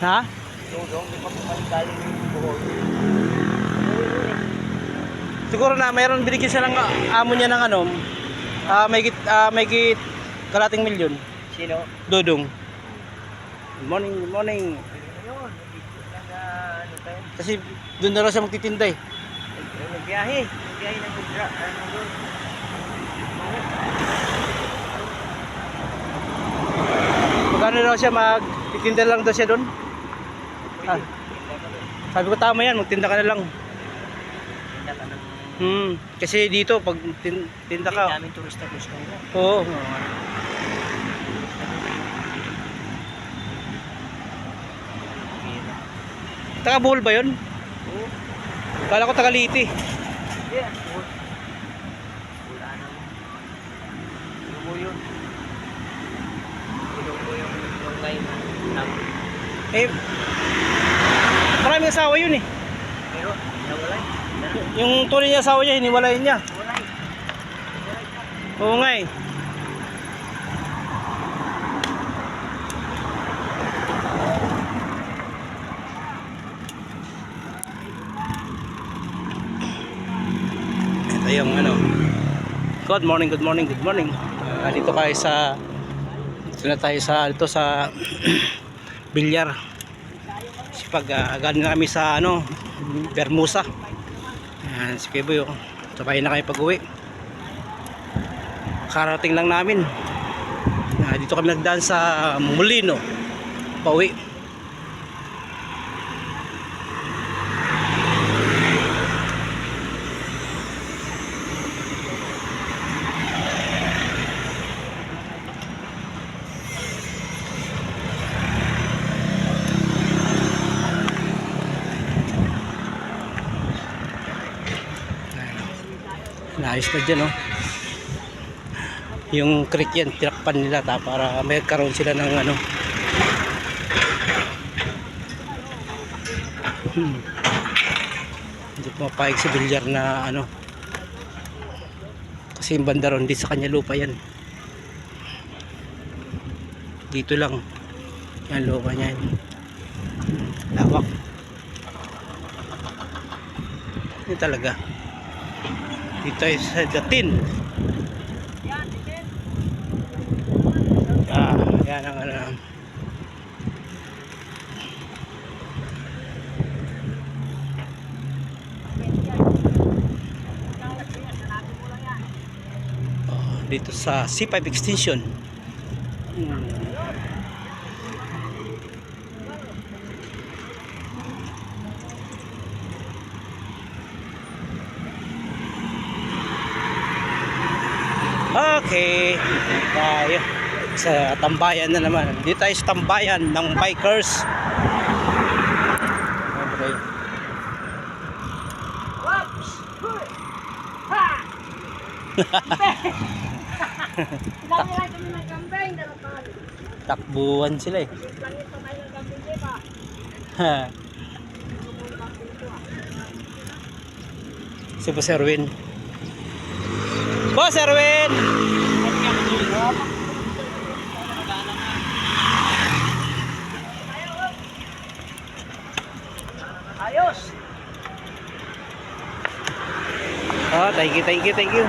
Ha? Dudong, di pa pumaling yung buhol. Siguro na mayroon binigyan siya ng amo niya ng ano, may git kalating milyon. Sino? Dudong. Good morning, good morning. Ayun, ano tayo? Kasi doon na raw siya magtitinda eh. Nagbiyahe ng Budra. Ano doon? Magkano raw siya magtitinda lang daw siya doon? Ah, sabi ko tama yan, magtinda ka na lang. Tinda ka ng... Kasi dito pag tinda ka. Hindi namin turista gusto nila. Oo. Taga Bohol ba yun? Oo. Kala ko taga Liti. Yeah. Wala na. Inumo yun. Inumo yung ngayon na. Eh, maraming asawa yun eh. Pero, nawalay. Yung tunay niya asawa niya, hiniwalay niya. Nawalay. Oo nga eh. Ito yung ano. Good morning, good morning, good morning. Dito tayo sa bilyar. Kasi pag galing na kami sa ano, Bermusa. Ayan, si Keboy oh. Sabay na kami pag-uwi. Karating lang namin. Dito kami nagdaan sa Molino. Pauwi. Naayos na dyan oh. Yung creek yan tinakpan nila para may karoon sila ng ano. Hindi pumapayag si Bilyar na ano, kasi yung banda ron, di sa kanya lupa yan, dito lang yan lupa niya yan. Lawak yun talaga. Dito ay sa Datin. Yan ang ano. Dito sa C5 extension. Okay, tayo sa tambayan na naman. Dito tayo sa tambayan ng bikers. Okay. Takbuhan sila eh. Si Boss Erwin. Boss Erwin! Ayos! Oh, thank you, thank you, thank you.